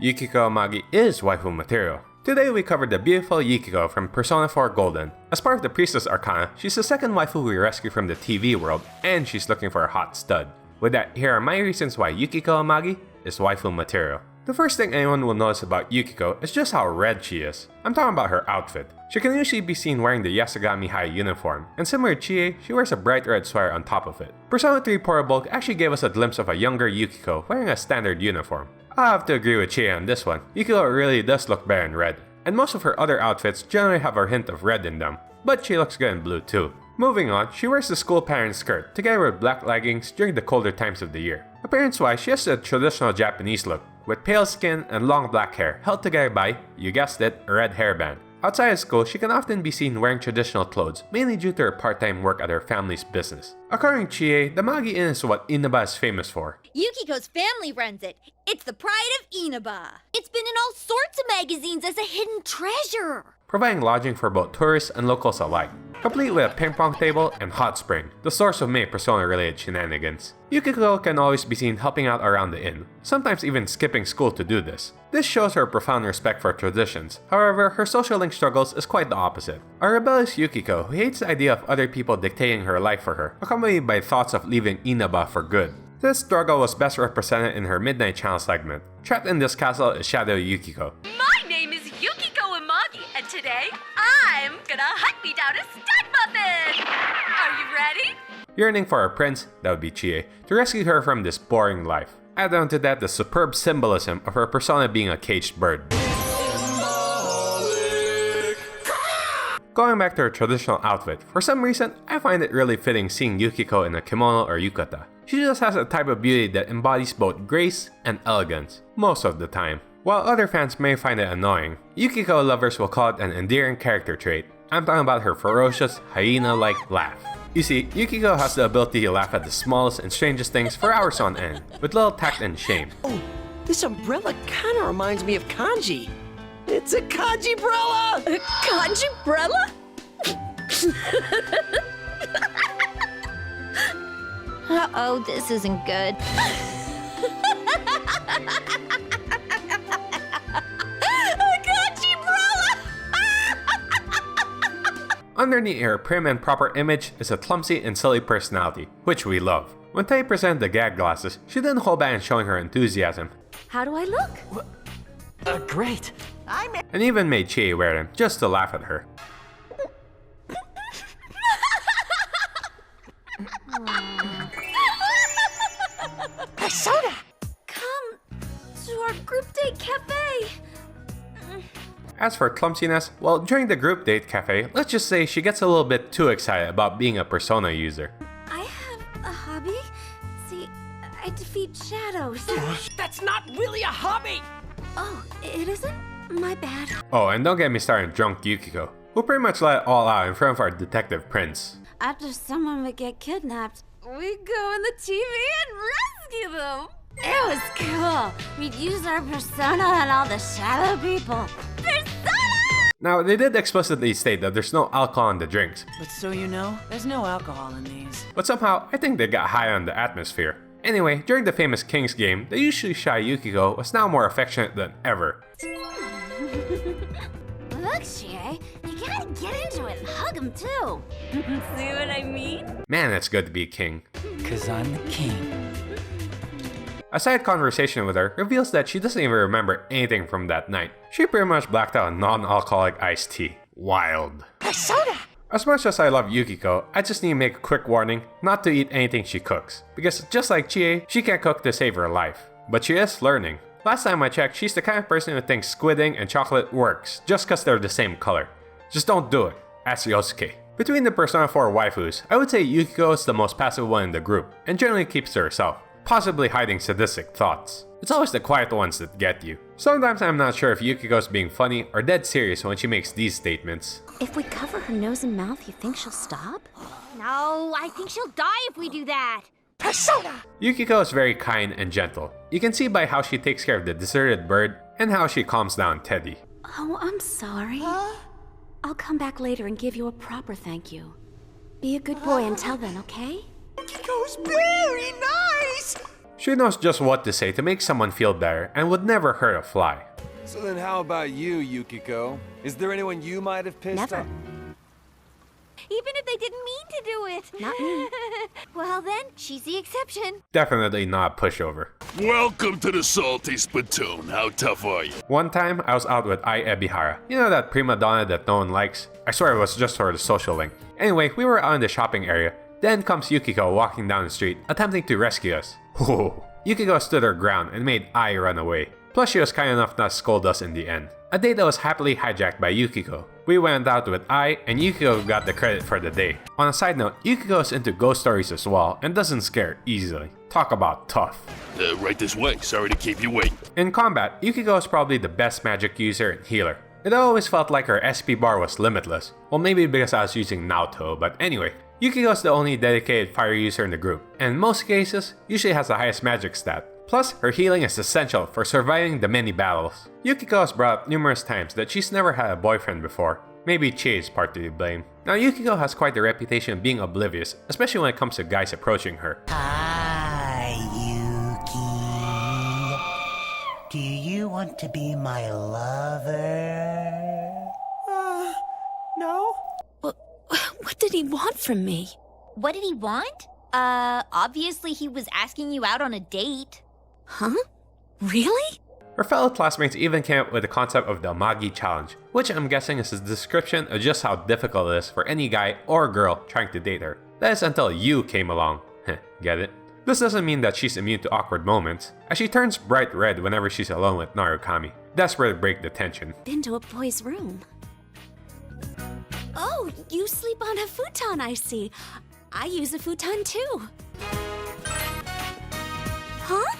Yukiko Amagi is waifu material. Today we covered the beautiful Yukiko from Persona 4 Golden. As part of the priestess arcana, she's the second waifu we rescued from the TV world, and she's looking for a hot stud. With that, here are my reasons why Yukiko Amagi is waifu material. The first thing anyone will notice about Yukiko is just how red she is. I'm talking about her outfit. She can usually be seen wearing the Yasagami High uniform, and similar to Chie, she wears a bright red sweater on top of it. Persona 3 Portable actually gave us a glimpse of a younger Yukiko wearing a standard uniform. I have to agree with Chie on this one. Yukiko really does look better in red, and most of her other outfits generally have a hint of red in them, but she looks good in blue too. Moving on, she wears the school pattern skirt together with black leggings during the colder times of the year. Appearance-wise, she has a traditional Japanese look, with pale skin and long black hair held together by, you guessed it, a red hairband. Outside of school, she can often be seen wearing traditional clothes, mainly due to her part-time work at her family's business. According to Chie, the Magi Inn is what Inaba is famous for. Yukiko's family runs it. It's the pride of Inaba. It's been in all sorts of magazines as a hidden treasure. Providing lodging for both tourists and locals alike, complete with a ping pong table and hot spring, the source of many Persona-related shenanigans. Yukiko can always be seen helping out around the inn, sometimes even skipping school to do this. This shows her profound respect for traditions. However, her social link struggles is quite the opposite. A rebellious Yukiko who hates the idea of other people dictating her life for her, accompanied by thoughts of leaving Inaba for good. This struggle was best represented in her Midnight Channel segment. Trapped in this castle is Shadow Yukiko. My name is Yukiko Amagi, and today I'm gonna hunt me down a stud muffin! Are you ready? Yearning for a prince, that would be Chie, to rescue her from this boring life. Add on to that the superb symbolism of her persona being a caged bird. Going back to her traditional outfit, for some reason, I find it really fitting seeing Yukiko in a kimono or yukata. She just has a type of beauty that embodies both grace and elegance, most of the time. While other fans may find it annoying, Yukiko lovers will call it an endearing character trait. I'm talking about her ferocious, hyena-like laugh. You see, Yukiko has the ability to laugh at the smallest and strangest things for hours on end, with little tact and shame. Oh, this umbrella kinda reminds me of kanji. It's a kanji-brella! A kanji-brella? Uh-oh, this isn't good. Underneath her prim and proper image is a clumsy and silly personality, which we love. When Tay presented the gag glasses, she didn't hold back in showing her enthusiasm. How do I look? Great. And even made Chie wear them, just to laugh at her. Persona! Come to our group date cafe. As for clumsiness, well, during the group date cafe, let's just say she gets a little bit too excited about being a Persona user. I have a hobby. See, I defeat shadows. That's not really a hobby! Oh, it isn't? My bad. Oh, and don't get me started on drunk Yukiko, who pretty much let it all out in front of our detective prince. After someone would get kidnapped, we'd go in the TV and rescue them. It was cool. We'd use our persona on all the shadow people. Persona! Now, they did explicitly state that there's no alcohol in the drinks, But so you know, there's no alcohol in these. but somehow, I think they got high on the atmosphere. Anyway, during the famous King's game, the usually shy Yukiko was now more affectionate than ever. Look, Chie, you gotta get into it and hug him too. See what I mean? Man, it's good to be king. 'Cause I'm the king. A side conversation with her reveals that she doesn't even remember anything from that night. She pretty much blacked out a non-alcoholic iced tea. Wild. Persona! As much as I love Yukiko, I just need to make a quick warning not to eat anything she cooks. Because just like Chie, she can't cook to save her life. But she is learning. Last time I checked, she's the kind of person who thinks squidding and chocolate works just cause they're the same color. Just don't do it. Ask Yosuke. Between the Persona 4 waifus, I would say Yukiko is the most passive one in the group, and generally keeps to herself, possibly hiding sadistic thoughts. It's always the quiet ones that get you. Sometimes I'm not sure if Yukiko's being funny or dead serious when she makes these statements. If we cover her nose and mouth, you think she'll stop? No, I think she'll die if we do that. Persona! Yukiko is very kind and gentle. You can see by how she takes care of the deserted bird and how she calms down Teddy. Oh, I'm sorry. I'll come back later and give you a proper thank you. Be a good boy until then, okay? Yukiko's very nice! She knows just what to say to make someone feel better and would never hurt a fly. So then how about you, Yukiko? Is there anyone you might have pissed Never. off? Even if they didn't mean to do it. Not me. Well then, she's the exception. Definitely not a pushover. Welcome to the Salty Spittoon. How tough are you? One time, I was out with Ai Ebihara. You know that prima donna that no one likes? I swear it was just for the social link. Anyway, we were out in the shopping area. Then comes Yukiko walking down the street, attempting to rescue us. Whoa. Yukiko stood her ground and made Ai run away. Plus, she was kind enough not to scold us in the end. A date that was happily hijacked by Yukiko. We went out with Ai, and Yukiko got the credit for the day. On a side note, Yukiko is into ghost stories as well, and doesn't scare easily. Talk about tough. Right this way. Sorry to keep you waiting. In combat, Yukiko is probably the best magic user and healer. It always felt like her SP bar was limitless. Well, maybe because I was using Naoto, but anyway. Yukiko is the only dedicated fire user in the group, and in most cases, usually has the highest magic stat. Plus, her healing is essential for surviving the many battles. Yukiko has brought up numerous times that she's never had a boyfriend before. Maybe Chie is partly to blame. Now, Yukiko has quite the reputation of being oblivious, especially when it comes to guys approaching her. Hi, Yuki. Do you want to be my lover? No? What did he want from me? What did he want? Obviously he was asking you out on a date. Huh? Really? Her fellow classmates even came up with the concept of the Amagi challenge, which I'm guessing is a description of just how difficult it is for any guy or girl trying to date her. That is until you came along. Get it? This doesn't mean that she's immune to awkward moments, as she turns bright red whenever she's alone with Narukami, desperate to break the tension. Been to a boy's room. Oh, you sleep on a futon, I see. I use a futon too. Huh?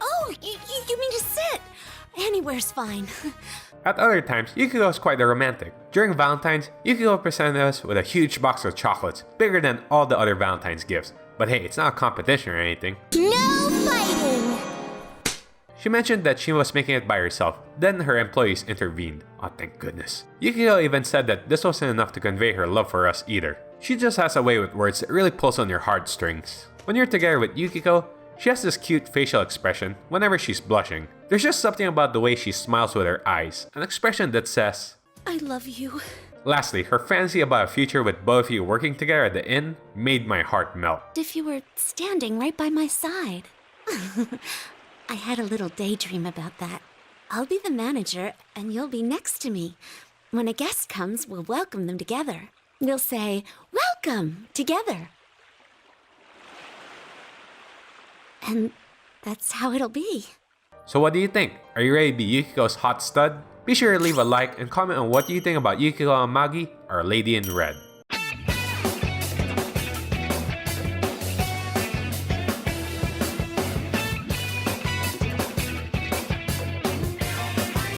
Oh, you mean to sit? Anywhere's fine. At other times, Yukiko is quite a romantic. During Valentine's, Yukiko presented us with a huge box of chocolates, bigger than all the other Valentine's gifts. But hey, it's not a competition or anything. No fighting! She mentioned that she was making it by herself, then her employees intervened. Oh, thank goodness. Yukiko even said that this wasn't enough to convey her love for us either. She just has a way with words that really pulls on your heartstrings. When you're together with Yukiko, she has this cute facial expression whenever she's blushing. There's just something about the way she smiles with her eyes, an expression that says, I love you. Lastly, her fantasy about a future with both of you working together at the inn made my heart melt. If you were standing right by my side. I had a little daydream about that. I'll be the manager, and you'll be next to me. When a guest comes, we'll welcome them together. We'll say, welcome, together. And that's how it'll be. So what do you think? Are you ready to be Yukiko's hot stud? Be sure to leave a like and comment on what you think about Yukiko Amagi, our lady in red.